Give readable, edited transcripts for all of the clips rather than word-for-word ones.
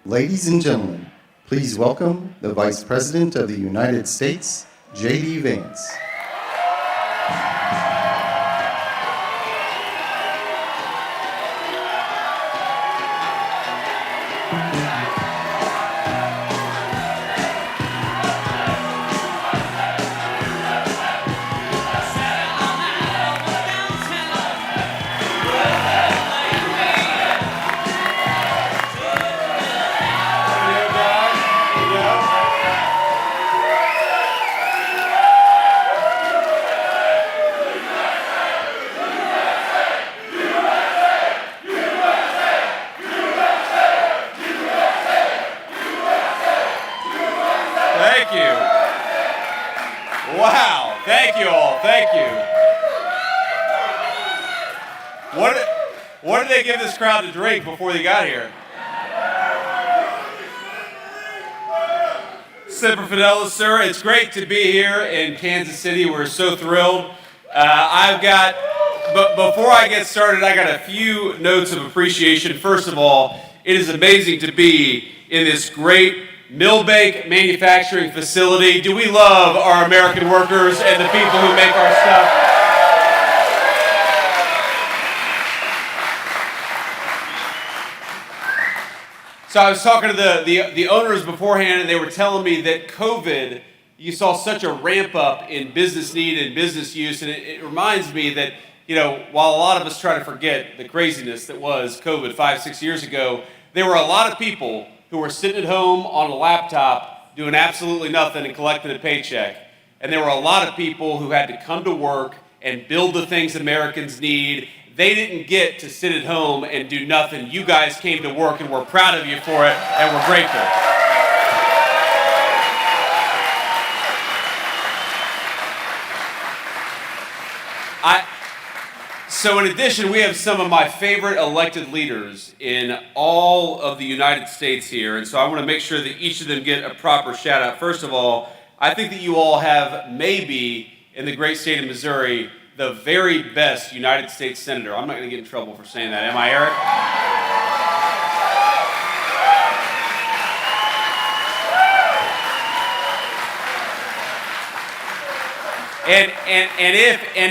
Ladies and gentlemen, please welcome the Vice President of the United States, J.D. Vance. Thank you. Wow. Thank you all. Thank you. What did they give this crowd to drink before they got here? Semper Fidelis, sir. It's great to be here in Kansas City. We're so thrilled. But before I get started, I got a few notes of appreciation. First of all, it is amazing to be in this great Millbank manufacturing facility. Do we love our American workers and the people who make our stuff? So I was talking to the owners beforehand, and they were telling me that COVID, you saw such a ramp up in business need and business use, and it reminds me that, you know, while a lot of us try to forget the craziness that was COVID 5-6 years ago, there were a lot of people who were sitting at home on a laptop doing absolutely nothing and collecting a paycheck. And there were a lot of people who had to come to work and build the things Americans need. They didn't get to sit at home and do nothing. You guys came to work, and we're proud of you for it, and we're grateful. So in addition, we have some of my favorite elected leaders in all of the United States here, and so I want to make sure that each of them get a proper shout out. First of all, I think that you all have maybe, in the great state of Missouri, the very best United States Senator. I'm not going to get in trouble for saying that. Am I, Eric? And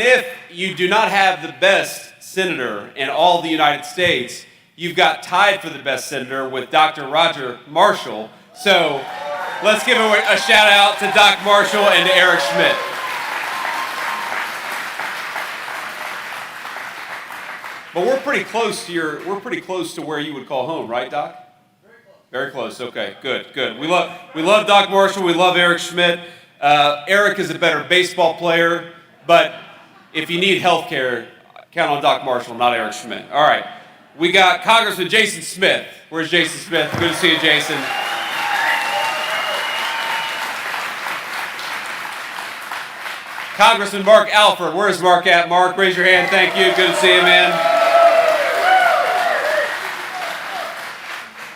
if you do not have the best senator in all the United States, you've got tied for the best senator with Dr. Roger Marshall. So let's give a shout out to Doc Marshall and to Eric Schmidt. But we're pretty close to where you would call home, right, Doc? Very close. Okay, good. We love Doc Marshall. We love Eric Schmidt. Eric is a better baseball player, but if you need health care, count on Doc Marshall, not Eric Schmidt. All right. We got Congressman Jason Smith. Where's Jason Smith? Good to see you, Jason. Congressman Mark Alford. Where's Mark at? Mark, raise your hand. Thank you. Good to see you, man.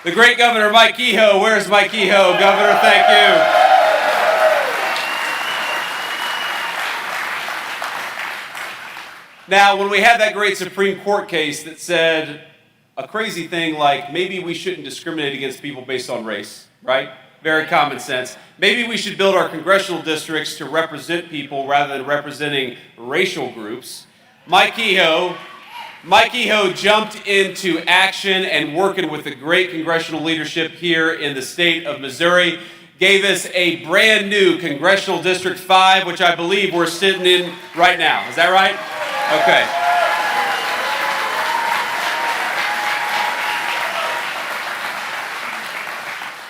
The great Governor Mike Kehoe. Where's Mike Kehoe? Governor, thank you. Now, when we had that great Supreme Court case that said a crazy thing like maybe we shouldn't discriminate against people based on race, right? Very common sense. Maybe we should build our congressional districts to represent people rather than representing racial groups. Mike Kehoe jumped into action and working with the great congressional leadership here in the state of Missouri, gave us a brand new Congressional District 5, which I believe we're sitting in right now. Is that right? Okay.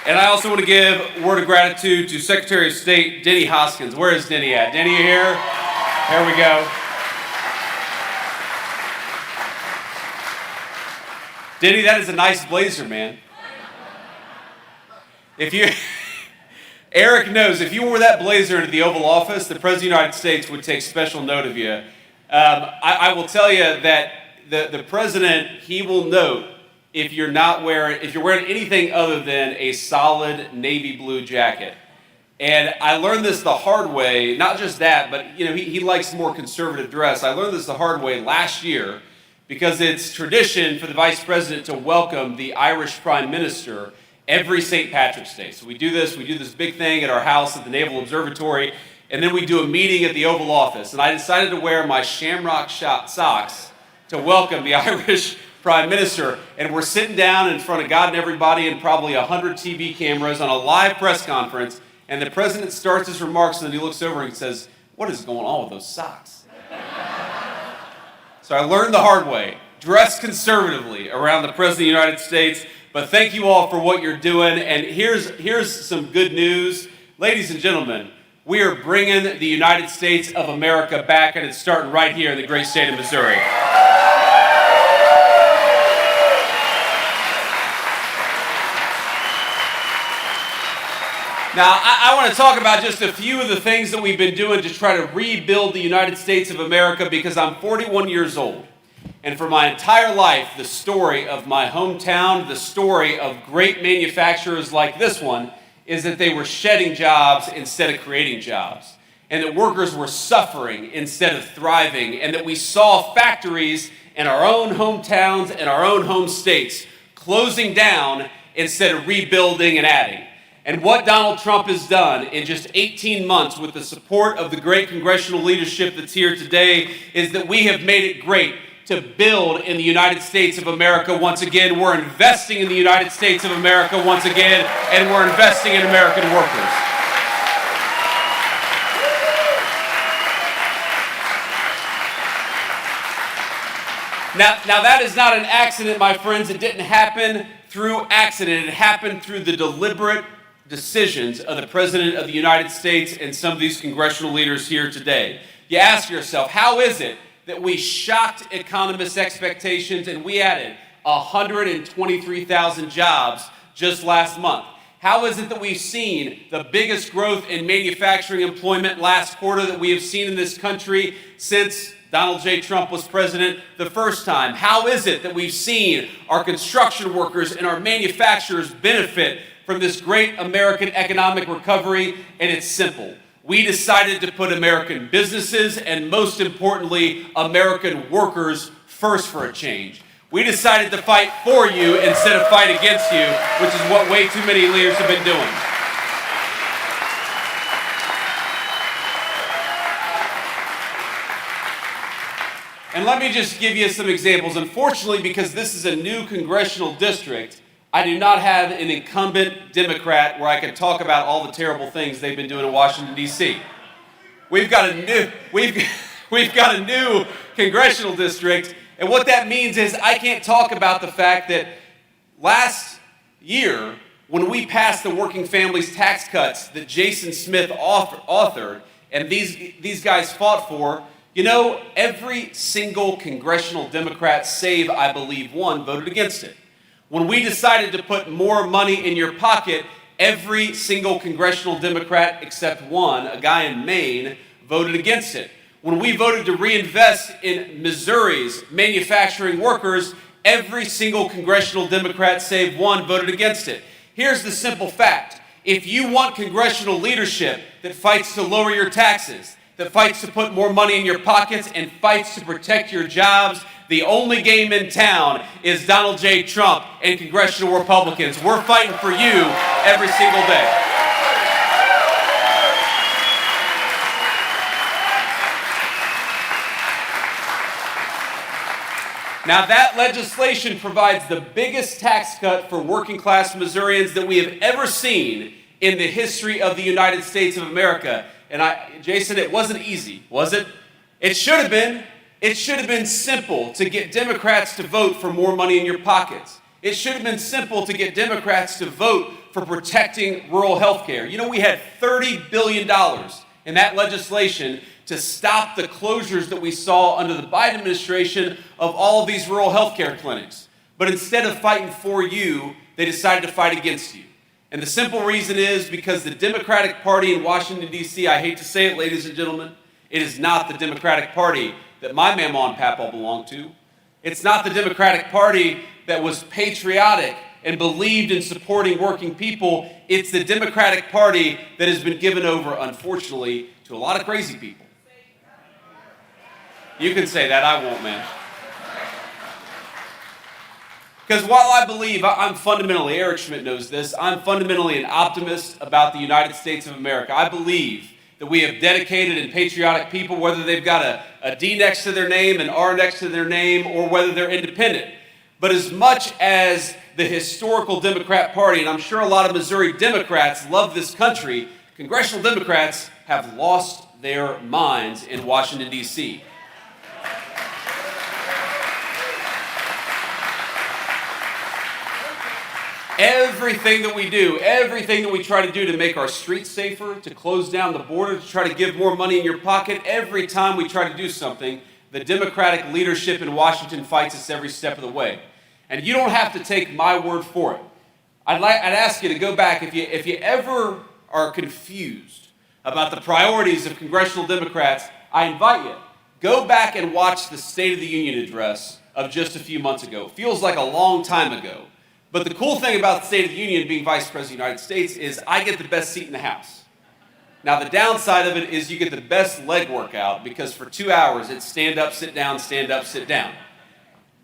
And I also want to give a word of gratitude to Secretary of State Denny Hoskins. Where is Denny at? Denny, you here? There we go. Denny, that is a nice blazer, man. Eric knows, if you wore that blazer into the Oval Office, the President of the United States would take special note of you. I will tell you that the President, he will note if you're wearing anything other than a solid navy blue jacket. And I learned this the hard way, not just that, but he likes more conservative dress. I learned this the hard way last year because it's tradition for the Vice President to welcome the Irish Prime Minister every St. Patrick's Day. So we do this big thing at our house at the Naval Observatory, and then we do a meeting at the Oval Office. And I decided to wear my shamrock socks to welcome the Irish Prime Minister. And we're sitting down in front of God and everybody and probably 100 TV cameras on a live press conference. And the president starts his remarks, and then he looks over and he says, "What is going on with those socks?" So I learned the hard way. Dress conservatively around the President of the United States. But thank you all for what you're doing. And here's some good news. Ladies and gentlemen, we are bringing the United States of America back, and it's starting right here in the great state of Missouri. Now, I want to talk about just a few of the things that we've been doing to try to rebuild the United States of America, because I'm 41 years old. And for my entire life, the story of my hometown, the story of great manufacturers like this one, is that they were shedding jobs instead of creating jobs. And that workers were suffering instead of thriving. And that we saw factories in our own hometowns and our own home states closing down instead of rebuilding and adding. And what Donald Trump has done in just 18 months with the support of the great congressional leadership that's here today is that we have made it great to build in the United States of America once again. We're investing in the United States of America once again, and we're investing in American workers. Now that is not an accident, my friends. It didn't happen through accident. It happened through the deliberate decisions of the President of the United States and some of these congressional leaders here today. You ask yourself, how is it that we shocked economists' expectations and we added 123,000 jobs just last month? How is it that we've seen the biggest growth in manufacturing employment last quarter that we have seen in this country since Donald J. Trump was president the first time? How is it that we've seen our construction workers and our manufacturers benefit from this great American economic recovery? And it's simple. We decided to put American businesses and, most importantly, American workers first for a change. We decided to fight for you instead of fight against you, which is what way too many leaders have been doing. And let me just give you some examples. Unfortunately, because this is a new congressional district, I do not have an incumbent Democrat where I can talk about all the terrible things they've been doing in Washington, D.C. We've got a new congressional district, and what that means is I can't talk about the fact that last year, when we passed the working families tax cuts that Jason Smith authored, and these guys fought for, you know, every single congressional Democrat, save, I believe, one, voted against it. When we decided to put more money in your pocket, every single congressional Democrat except one, a guy in Maine, voted against it. When we voted to reinvest in Missouri's manufacturing workers, every single congressional Democrat save one voted against it. Here's the simple fact. If you want congressional leadership that fights to lower your taxes, that fights to put more money in your pockets, and fights to protect your jobs, the only game in town is Donald J. Trump and congressional Republicans. We're fighting for you every single day. Now, that legislation provides the biggest tax cut for working class Missourians that we have ever seen in the history of the United States of America. And Jason, it wasn't easy, was it? It should have been. It should have been simple to get Democrats to vote for more money in your pockets. It should have been simple to get Democrats to vote for protecting rural health care. You know, we had $30 billion in that legislation to stop the closures that we saw under the Biden administration of all of these rural health care clinics. But instead of fighting for you, they decided to fight against you. And the simple reason is because the Democratic Party in Washington, D.C., I hate to say it, ladies and gentlemen, it is not the Democratic Party that my mama and papa belonged to. It's not the Democratic Party that was patriotic and believed in supporting working people. It's the Democratic Party that has been given over, unfortunately, to a lot of crazy people. You can say that, I won't, man. Because while I believe I'm fundamentally, Eric Schmidt knows this, I'm fundamentally an optimist about the United States of America. I believe that we have dedicated and patriotic people, whether they've got a D next to their name, an R next to their name, or whether they're independent. But as much as the historical Democrat Party, and I'm sure a lot of Missouri Democrats love this country, congressional Democrats have lost their minds in Washington, D.C. Everything that we do, everything that we try to do to make our streets safer, to close down the border, to try to give more money in your pocket, every time we try to do something, the Democratic leadership in Washington fights us every step of the way. And you don't have to take my word for it. I'd ask you to go back, if you ever are confused about the priorities of congressional Democrats, I invite you, go back and watch the State of the Union address of just a few months ago. It feels like a long time ago. But the cool thing about the State of the Union being Vice President of the United States is I get the best seat in the House. Now, the downside of it is you get the best leg workout because for 2 hours it's stand up, sit down, stand up, sit down.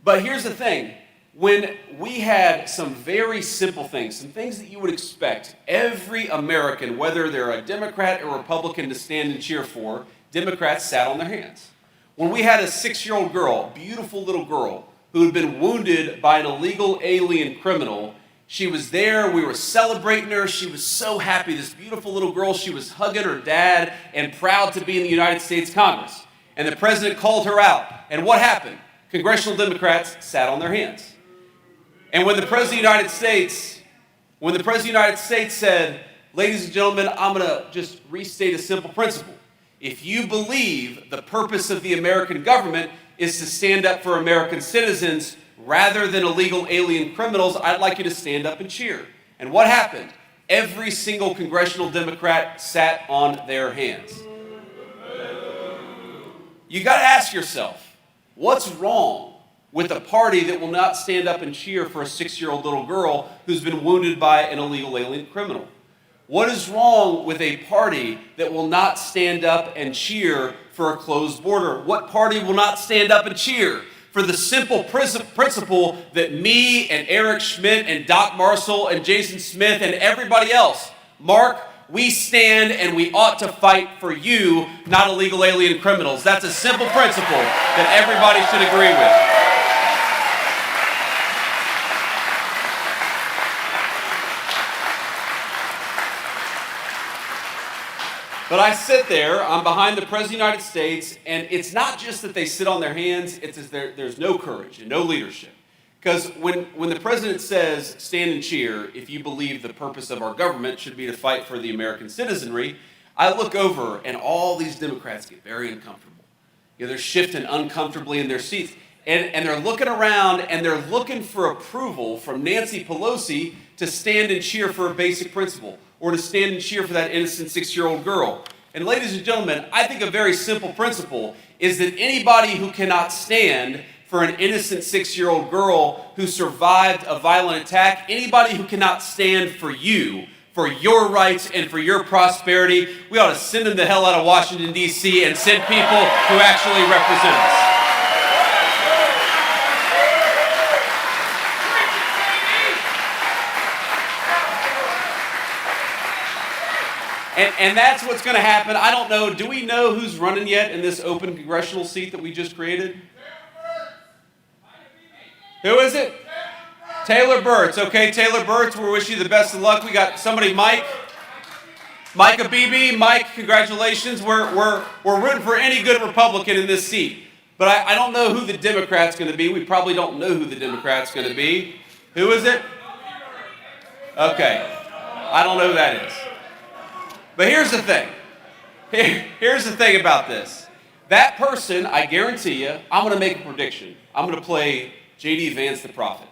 But here's the thing. When we had some very simple things, some things that you would expect every American, whether they're a Democrat or Republican, to stand and cheer for, Democrats sat on their hands. When we had a 6-year-old girl, beautiful little girl, who had been wounded by an illegal alien criminal, she was there, we were celebrating her, she was so happy, this beautiful little girl, she was hugging her dad and proud to be in the United States Congress. And the president called her out. And what happened? Congressional Democrats sat on their hands. And when the President of the United States said, ladies and gentlemen, I'm going to just restate a simple principle. If you believe the purpose of the American government is to stand up for American citizens rather than illegal alien criminals, I'd like you to stand up and cheer. And what happened? Every single congressional Democrat sat on their hands. You got to ask yourself, what's wrong with a party that will not stand up and cheer for a 6-year-old little girl who's been wounded by an illegal alien criminal? What is wrong with a party that will not stand up and cheer for a closed border? What party will not stand up and cheer for the simple principle that me and Eric Schmidt and Doc Marshall and Jason Smith and everybody else, Mark, we stand and we ought to fight for you, not illegal alien criminals. That's a simple principle that everybody should agree with. But I sit there, I'm behind the President of the United States, and it's not just that they sit on their hands, it's as there's no courage and no leadership. Because when the President says, stand and cheer, if you believe the purpose of our government should be to fight for the American citizenry, I look over and all these Democrats get very uncomfortable. You know, they're shifting uncomfortably in their seats. And they're looking around and they're looking for approval from Nancy Pelosi to stand and cheer for a basic principle, or to stand and cheer for that innocent 6-year-old girl. And ladies and gentlemen, I think a very simple principle is that anybody who cannot stand for an innocent 6-year-old girl who survived a violent attack, anybody who cannot stand for you, for your rights and for your prosperity, we ought to send them the hell out of Washington, D.C. and send people who actually represent us. And that's what's going to happen. I don't know. Do we know who's running yet in this open congressional seat that we just created? Who is it? Taylor Burt's. Okay, Taylor Burt's, we wish you the best of luck. We got somebody, Mike Abebe. Mike, congratulations. We're rooting for any good Republican in this seat. But I don't know who the Democrat's going to be. We probably don't know who the Democrat's going to be. Who is it? Okay. I don't know who that is. But here's the thing. Here's the thing about this. That person, I guarantee you, I'm going to make a prediction. I'm going to play J.D. Vance the prophet.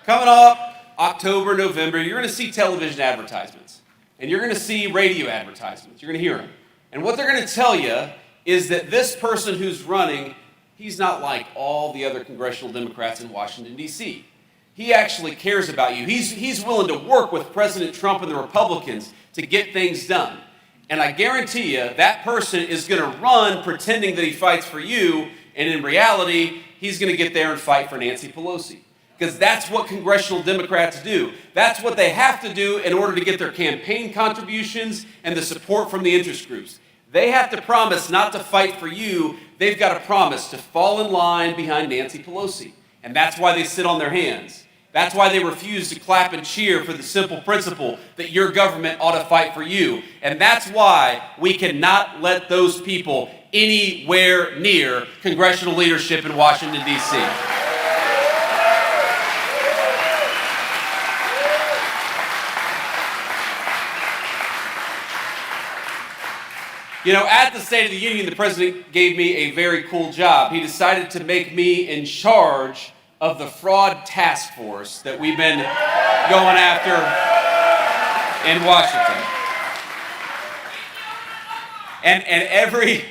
Coming up October, November, you're going to see television advertisements. And you're going to see radio advertisements. You're going to hear them. And what they're going to tell you is that this person who's running, he's not like all the other congressional Democrats in Washington, D.C. He actually cares about you. He's willing to work with President Trump and the Republicans to get things done. And I guarantee you, that person is going to run pretending that he fights for you, and in reality, he's going to get there and fight for Nancy Pelosi. Because that's what congressional Democrats do. That's what they have to do in order to get their campaign contributions and the support from the interest groups. They have to promise not to fight for you. They've got to promise to fall in line behind Nancy Pelosi. And that's why they sit on their hands. That's why they refuse to clap and cheer for the simple principle that your government ought to fight for you. And that's why we cannot let those people anywhere near congressional leadership in Washington, D.C. You know, at the State of the Union, the president gave me a very cool job. He decided to make me in charge of the fraud task force that we've been going after in Washington. And every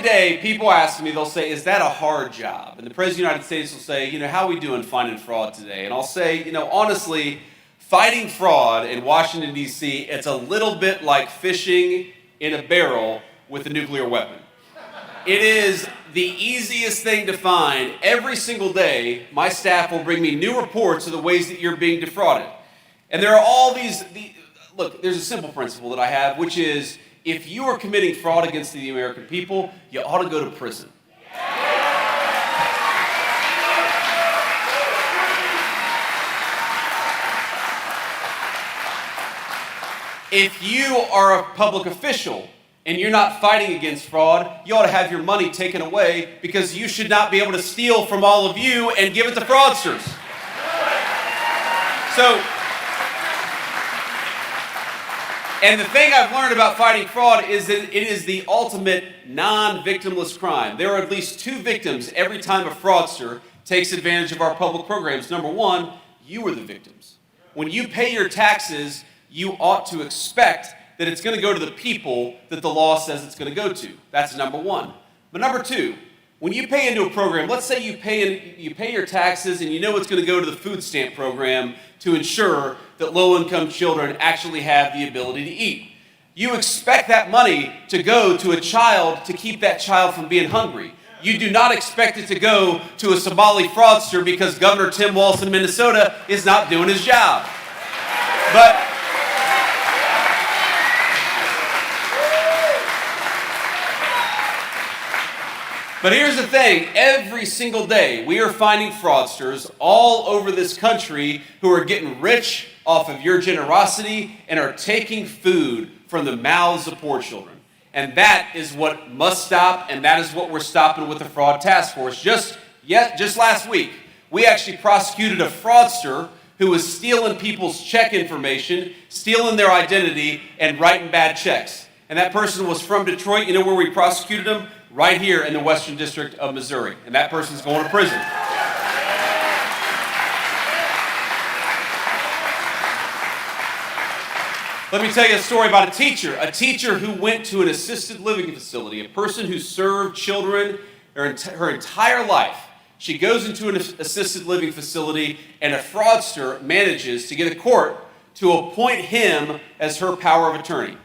day people ask me, they'll say, is that a hard job? And the President of the United States will say, you know, how are we doing finding fraud today? And I'll say, you know, honestly, fighting fraud in Washington, D.C., it's a little bit like fishing in a barrel with a nuclear weapon. It is the easiest thing to find. Every single day, my staff will bring me new reports of the ways that you're being defrauded. And there are all look, there's a simple principle that I have, which is if you are committing fraud against the American people, you ought to go to prison. If you are a public official and you're not fighting against fraud, you ought to have your money taken away because you should not be able to steal from all of you and give it to fraudsters. And the thing I've learned about fighting fraud is that it is the ultimate non-victimless crime. There are at least 2 victims every time a fraudster takes advantage of our public programs. Number one, you are the victims. When you pay your taxes, you ought to expect that it's going to go to the people that the law says it's going to go to. That's number one. But number two, when you pay into a program, let's say you pay your taxes and you know it's going to go to the food stamp program to ensure that low-income children actually have the ability to eat. You expect that money to go to a child to keep that child from being hungry. You do not expect it to go to a Somali fraudster because Governor Tim Walz in Minnesota is not doing his job. But here's the thing, every single day we are finding fraudsters all over this country who are getting rich off of your generosity and are taking food from the mouths of poor children. And that is what must stop, and that is what we're stopping with the Fraud Task Force. Just last week, we actually prosecuted a fraudster who was stealing people's check information, stealing their identity, and writing bad checks. And that person was from Detroit. You know where we prosecuted him? Right here in the Western District of Missouri. And that person's going to prison. Let me tell you a story about a teacher who went to an assisted living facility, a person who served children her entire life. She goes into an assisted living facility, and a fraudster manages to get a court to appoint him as her power of attorney.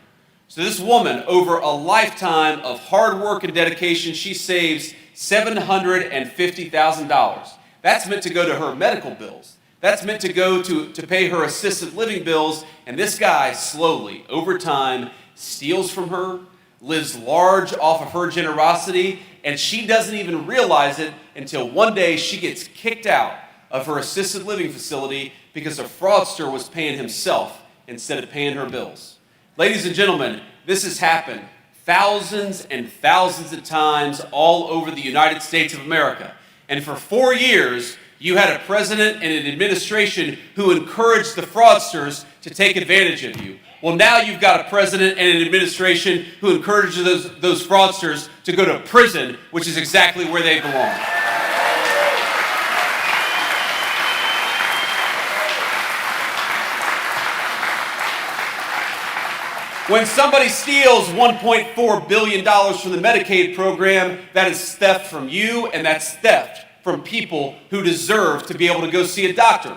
So this woman, over a lifetime of hard work and dedication, she saves $750,000. That's meant to go to her medical bills. That's meant to go to pay her assisted living bills. And this guy slowly, over time, steals from her, lives large off of her generosity, and she doesn't even realize it until one day she gets kicked out of her assisted living facility because a fraudster was paying himself instead of paying her bills. Ladies and gentlemen, this has happened thousands and thousands of times all over the United States of America. And for 4 years, you had a president and an administration who encouraged the fraudsters to take advantage of you. Well, now you've got a president and an administration who encourages those fraudsters to go to prison, which is exactly where they belong. When somebody steals $1.4 billion from the Medicaid program, that is theft from you, and that's theft from people who deserve to be able to go see a doctor.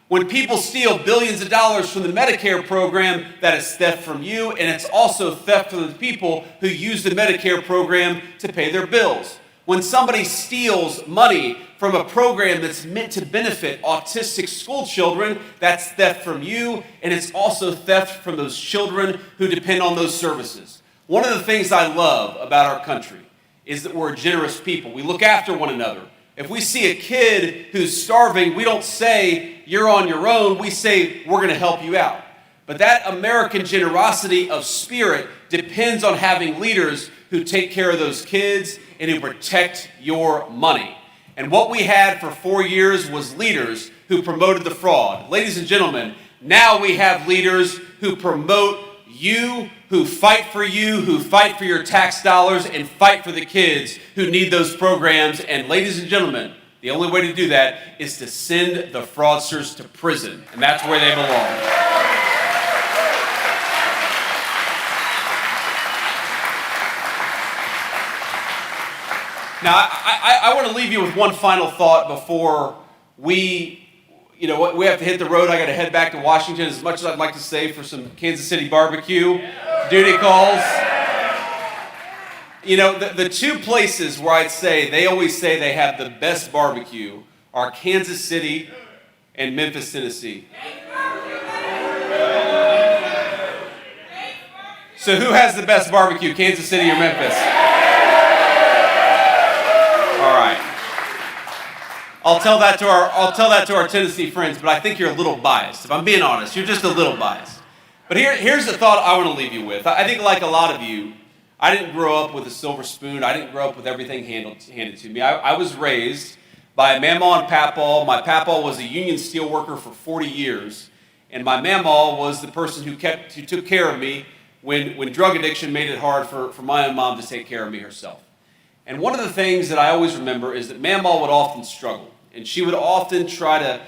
When people steal billions of dollars from the Medicare program, that is theft from you, and it's also theft from the people who use the Medicare program to pay their bills. When somebody steals money from a program that's meant to benefit autistic school children, that's theft from you, and it's also theft from those children who depend on those services. One of the things I love about our country is that we're a generous people. We look after one another. If we see a kid who's starving, we don't say, you're on your own. We say, we're going to help you out. But that American generosity of spirit depends on having leaders who take care of those kids and who protect your money. And what we had for 4 years was leaders who promoted the fraud. Ladies and gentlemen, now we have leaders who promote you, who fight for your tax dollars, and fight for the kids who need those programs. And ladies and gentlemen, the only way to do that is to send the fraudsters to prison. And that's where they belong. Now, I want to leave you with one final thought before we have to hit the road. I got to head back to Washington. As much as I'd like to stay for some Kansas City barbecue, duty calls. The two places where I'd say they always say they have the best barbecue are Kansas City and Memphis, Tennessee. So who has the best barbecue, Kansas City or Memphis? All right. I'll tell that to our Tennessee friends, but I think you're a little biased. If I'm being honest, you're just a little biased. But here's the thought I want to leave you with. I think like a lot of you, I didn't grow up with a silver spoon. I didn't grow up with everything handed to me. I was raised by a mamaw and papaw. My papaw was a union steelworker for 40 years, and my mamaw was the person who took care of me when drug addiction made it hard for my own mom to take care of me herself. And one of the things that I always remember is that Mamaw would often struggle, and she would often try to,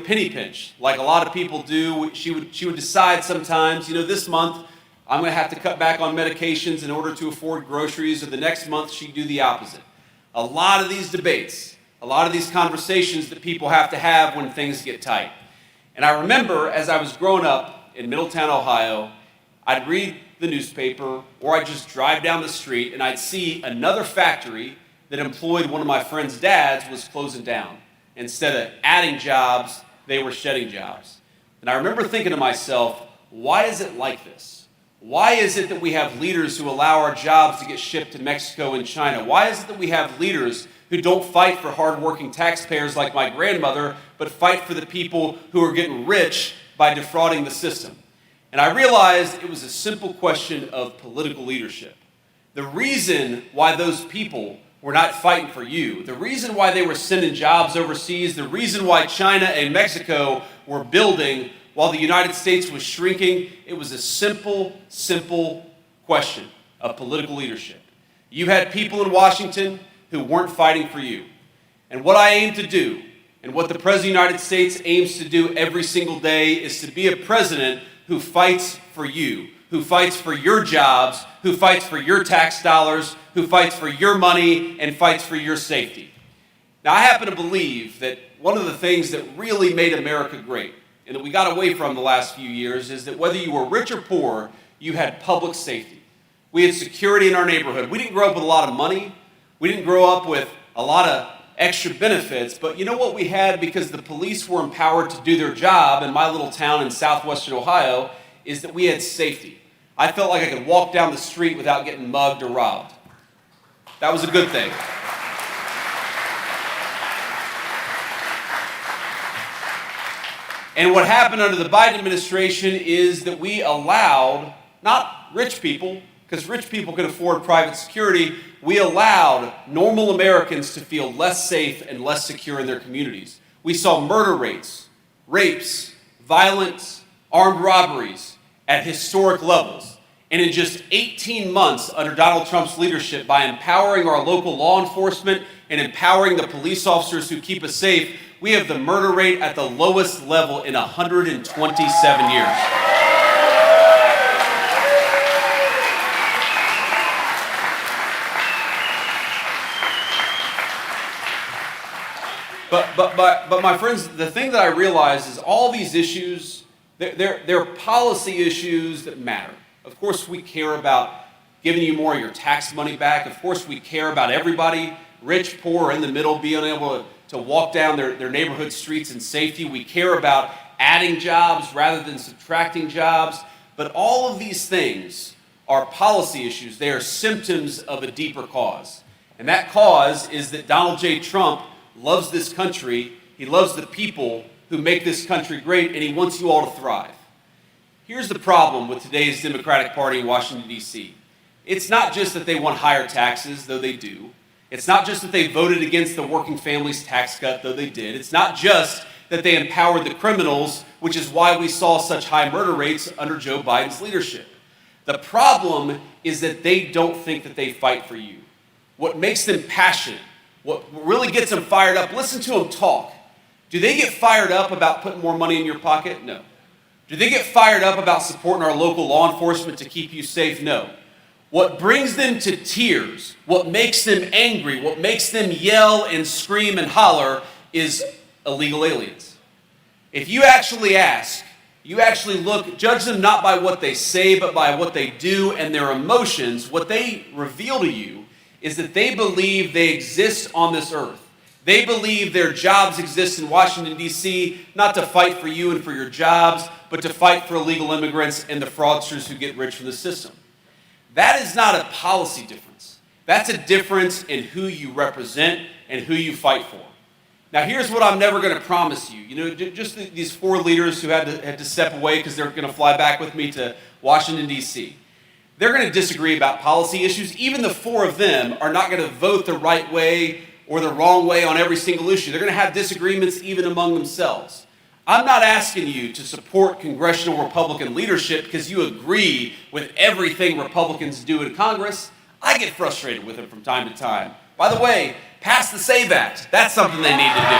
penny pinch, like a lot of people do. She would decide sometimes, this month I'm going to have to cut back on medications in order to afford groceries, or the next month she'd do the opposite. A lot of these debates, a lot of these conversations that people have to have when things get tight. And I remember as I was growing up in Middletown, Ohio, I'd read the newspaper, or I'd just drive down the street and I'd see another factory that employed one of my friend's dads was closing down. Instead of adding jobs, they were shedding jobs. And I remember thinking to myself, why is it like this? Why is it that we have leaders who allow our jobs to get shipped to Mexico and China? Why is it that we have leaders who don't fight for hardworking taxpayers like my grandmother, but fight for the people who are getting rich by defrauding the system? And I realized it was a simple question of political leadership. The reason why those people were not fighting for you, the reason why they were sending jobs overseas, the reason why China and Mexico were building while the United States was shrinking, it was a simple question of political leadership. You had people in Washington who weren't fighting for you. And what I aim to do, and what the President of the United States aims to do every single day, is to be a president who fights for you, who fights for your jobs, who fights for your tax dollars, who fights for your money, and fights for your safety. Now, I happen to believe that one of the things that really made America great, and that we got away from the last few years, is that whether you were rich or poor, you had public safety. We had security in our neighborhood. We didn't grow up with a lot of money. We didn't grow up with a lot of extra benefits, but you know what we had, because the police were empowered to do their job in my little town in southwestern Ohio, is that we had safety. I felt like I could walk down the street without getting mugged or robbed. That was a good thing. And what happened under the Biden administration is that we allowed, not rich people, because rich people can afford private security, we allowed normal Americans to feel less safe and less secure in their communities. We saw murder rates, rapes, violence, armed robberies at historic levels. And in just 18 months under Donald Trump's leadership, by empowering our local law enforcement and empowering the police officers who keep us safe, we have the murder rate at the lowest level in 127 years. But my friends, the thing that I realize is all these issues, they're policy issues that matter. Of course, we care about giving you more of your tax money back. Of course, we care about everybody rich, poor, in the middle being able to walk down their neighborhood streets in safety. We care about adding jobs rather than subtracting jobs. But all of these things are policy issues. They are symptoms of a deeper cause. And that cause is that Donald J. Trump loves this country. He loves the people who make this country great, and he wants you all to thrive. Here's the problem with today's Democratic Party in Washington, D.C. It's not just that they want higher taxes, though they do. It's not just that they voted against the working families tax cut, though they did. It's not just that they empowered the criminals, which is why we saw such high murder rates under Joe Biden's leadership. The problem is that they don't think that they fight for you. What makes them passionate, what really gets them fired up, listen to them talk. Do they get fired up about putting more money in your pocket? No. Do they get fired up about supporting our local law enforcement to keep you safe? No. What brings them to tears, what makes them angry, what makes them yell and scream and holler is illegal aliens. If you actually ask, you actually look, judge them not by what they say, but by what they do and their emotions, what they reveal to you is that they believe they exist on this earth. They believe their jobs exist in Washington, D.C., not to fight for you and for your jobs, but to fight for illegal immigrants and the fraudsters who get rich from the system. That is not a policy difference. That's a difference in who you represent and who you fight for. Now, here's what I'm never going to promise you. You know, just these four leaders who had to step away because they're going to fly back with me to Washington, D.C. They're going to disagree about policy issues. Even the four of them are not going to vote the right way or the wrong way on every single issue. They're going to have disagreements even among themselves. I'm not asking you to support congressional Republican leadership because you agree with everything Republicans do in Congress. I get frustrated with them from time to time. By the way, pass the SAVE Act. That's something they need to do.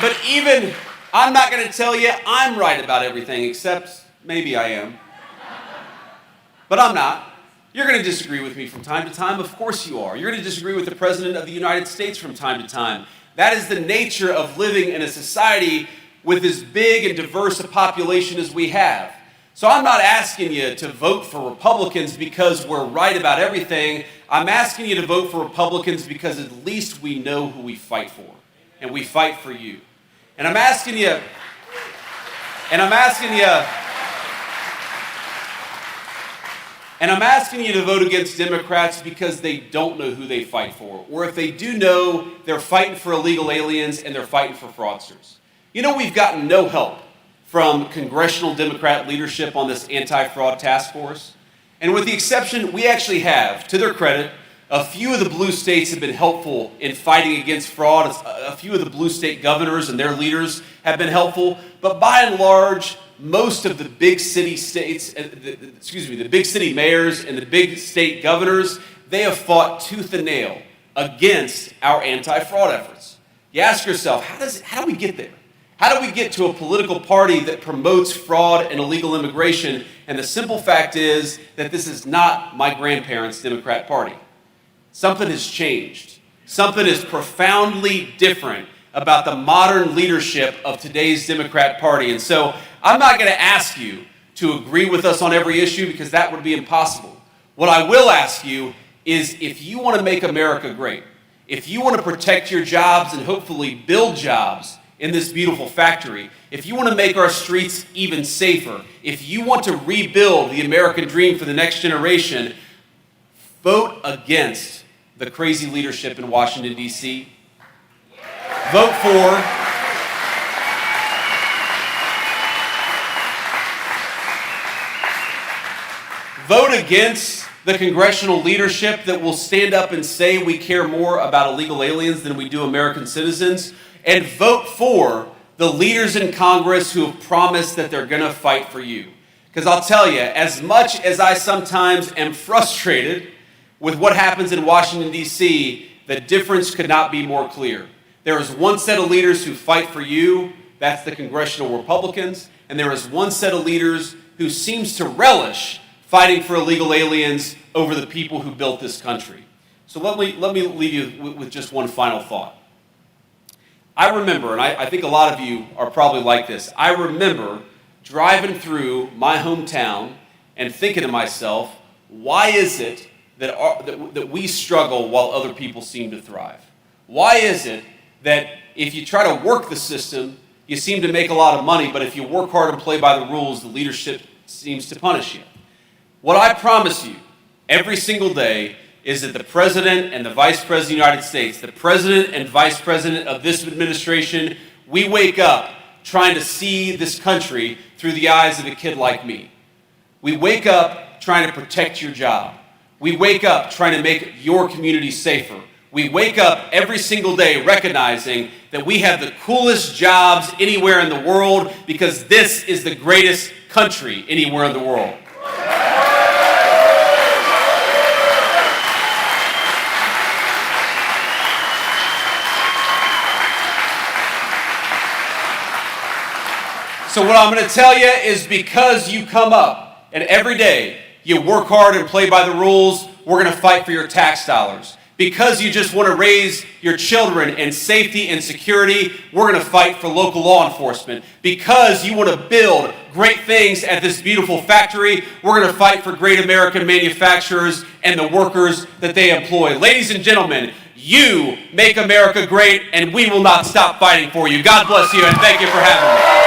But even, I'm not going to tell you I'm right about everything, except maybe I am. But I'm not. You're going to disagree with me from time to time. Of course you are. You're going to disagree with the President of the United States from time to time. That is the nature of living in a society with as big and diverse a population as we have. So I'm not asking you to vote for Republicans because we're right about everything. I'm asking you to vote for Republicans because at least we know who we fight for. And we fight for you. And I'm asking you to vote against Democrats because they don't know who they fight for. Or if they do know, they're fighting for illegal aliens and they're fighting for fraudsters. You know, we've gotten no help from congressional Democrat leadership on this anti-fraud task force. And with the exception, we actually have, to their credit, a few of the blue states have been helpful in fighting against fraud. A few of the blue state governors and their leaders have been helpful. But by and large, most of the big city states, the big city mayors and the big state governors, they have fought tooth and nail against our anti-fraud efforts. You ask yourself, how do we get there? How do we get to a political party that promotes fraud and illegal immigration? And the simple fact is that this is not my grandparents' Democrat Party. Something has changed. Something is profoundly different about the modern leadership of today's Democrat Party. And so I'm not going to ask you to agree with us on every issue because that would be impossible. What I will ask you is if you want to make America great, if you want to protect your jobs and hopefully build jobs in this beautiful factory, if you want to make our streets even safer, if you want to rebuild the American dream for the next generation, vote against the crazy leadership in Washington, D.C. Vote against the congressional leadership that will stand up and say we care more about illegal aliens than we do American citizens. And vote for the leaders in Congress who have promised that they're going to fight for you. Because I'll tell you, as much as I sometimes am frustrated with what happens in Washington, D.C., the difference could not be more clear. There is one set of leaders who fight for you, that's the congressional Republicans, and there is one set of leaders who seems to relish fighting for illegal aliens over the people who built this country. So let me leave you with just one final thought. I remember, and I think a lot of you are probably like this, I remember driving through my hometown and thinking to myself, why is it that we struggle while other people seem to thrive? Why is it that if you try to work the system, you seem to make a lot of money, but if you work hard and play by the rules, the leadership seems to punish you? What I promise you every single day is that the President and the Vice President of the United States, the President and Vice President of this administration, we wake up trying to see this country through the eyes of a kid like me. We wake up trying to protect your job. We wake up trying to make your community safer. We wake up every single day recognizing that we have the coolest jobs anywhere in the world because this is the greatest country anywhere in the world. So what I'm going to tell you is because you come up and every day you work hard and play by the rules, we're going to fight for your tax dollars. Because you just want to raise your children in safety and security, we're going to fight for local law enforcement. Because you want to build great things at this beautiful factory, we're going to fight for great American manufacturers and the workers that they employ. Ladies and gentlemen, you make America great, and we will not stop fighting for you. God bless you, and thank you for having me.